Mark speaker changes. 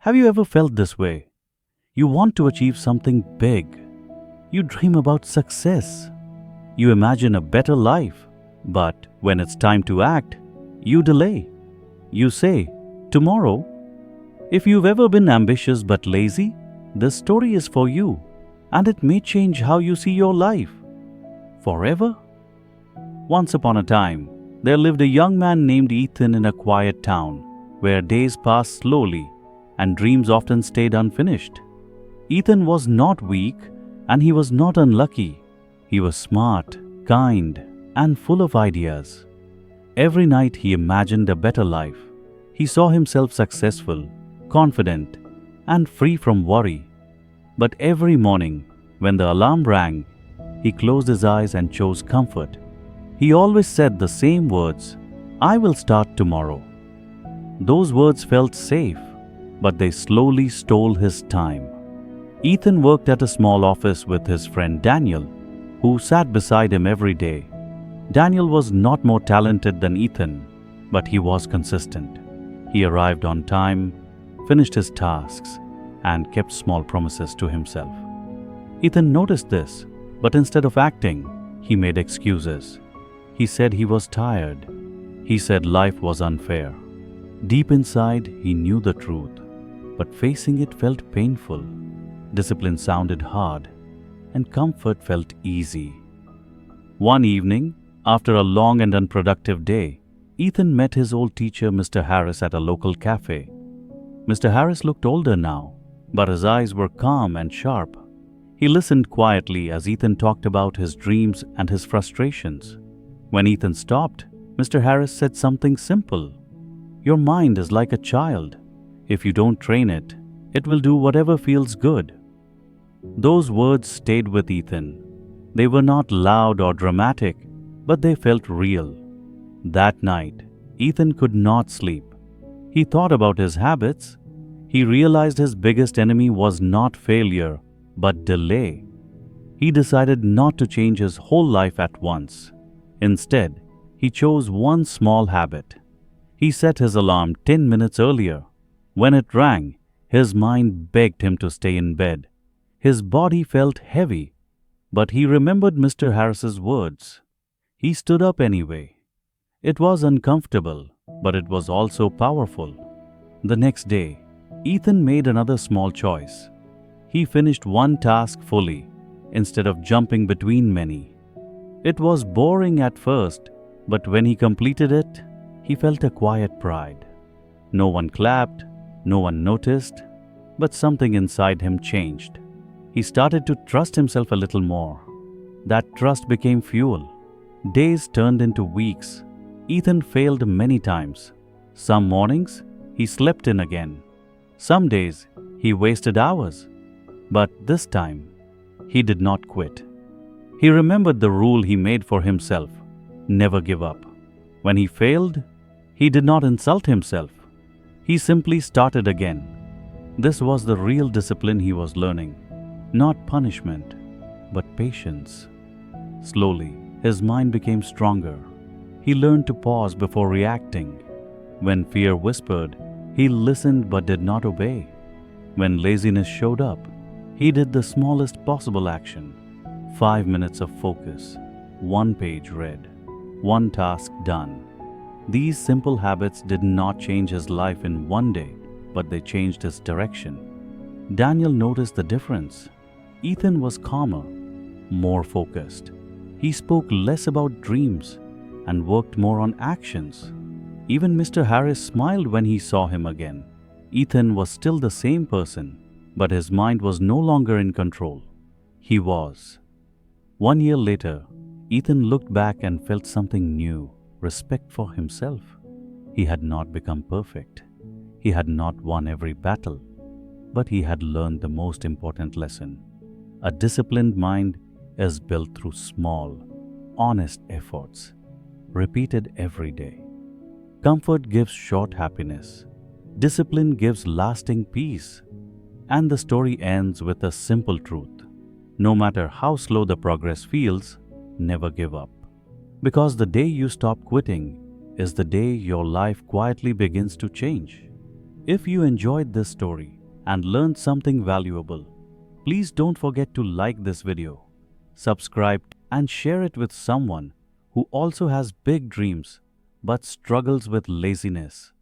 Speaker 1: Have you ever felt this way? You want to achieve something big. You dream about success. You imagine a better life. But when it's time to act, you delay. You say, tomorrow. If you've ever been ambitious but lazy, this story is for you, and it may change how you see your life. Forever? Once upon a time, there lived a young man named Ethan in a quiet town, where days passed slowly and dreams often stayed unfinished. Ethan was not weak, and he was not unlucky. He was smart, kind, and full of ideas. Every night he imagined a better life. He saw himself successful, confident, and free from worry. But every morning, when the alarm rang, he closed his eyes and chose comfort. He always said the same words, "I will start tomorrow." Those words felt safe, but they slowly stole his time. Ethan worked at a small office with his friend Daniel, who sat beside him every day. Daniel was not more talented than Ethan, but he was consistent. He arrived on time, finished his tasks, and kept small promises to himself. Ethan noticed this, but instead of acting, he made excuses. He said he was tired. He said life was unfair. Deep inside, he knew the truth, but facing it felt painful. Discipline sounded hard, and comfort felt easy. One evening, after a long and unproductive day, Ethan met his old teacher, Mr. Harris, at a local cafe. Mr. Harris looked older now, but his eyes were calm and sharp. He listened quietly as Ethan talked about his dreams and his frustrations. When Ethan stopped, Mr. Harris said something simple. "Your mind is like a child. If you don't train it, it will do whatever feels good." Those words stayed with Ethan. They were not loud or dramatic, but they felt real. That night, Ethan could not sleep. He thought about his habits. He realized his biggest enemy was not failure, but delay. He decided not to change his whole life at once. Instead, he chose one small habit. He set his alarm 10 minutes earlier. When it rang, his mind begged him to stay in bed. His body felt heavy, but he remembered Mr. Harris's words. He stood up anyway. It was uncomfortable, but it was also powerful. The next day, Ethan made another small choice. He finished one task fully, instead of jumping between many. It was boring at first, but when he completed it, he felt a quiet pride. No one clapped, no one noticed, but something inside him changed. He started to trust himself a little more. That trust became fuel. Days turned into weeks. Ethan failed many times. Some mornings, he slept in again. Some days, he wasted hours. But this time, he did not quit. He remembered the rule he made for himself: never give up. When he failed, he did not insult himself. He simply started again. This was the real discipline he was learning. Not punishment, but patience. Slowly, his mind became stronger. He learned to pause before reacting. When fear whispered, he listened but did not obey. When laziness showed up, he did the smallest possible action. 5 minutes of focus, 1 page read, 1 task done. These simple habits did not change his life in one day, but they changed his direction. Daniel noticed the difference. Ethan was calmer, more focused. He spoke less about dreams and worked more on actions. Even Mr. Harris smiled when he saw him again. Ethan was still the same person, but his mind was no longer in control. He was. 1 year later, Ethan looked back and felt something new: respect for himself. He had not become perfect. He had not won every battle, but he had learned the most important lesson. A disciplined mind is built through small, honest efforts, repeated every day. Comfort gives short happiness. Discipline gives lasting peace. And the story ends with a simple truth. No matter how slow the progress feels, never give up. Because the day you stop quitting is the day your life quietly begins to change. If you enjoyed this story and learned something valuable, please don't forget to like this video, subscribe, and share it with someone who also has big dreams but struggles with laziness.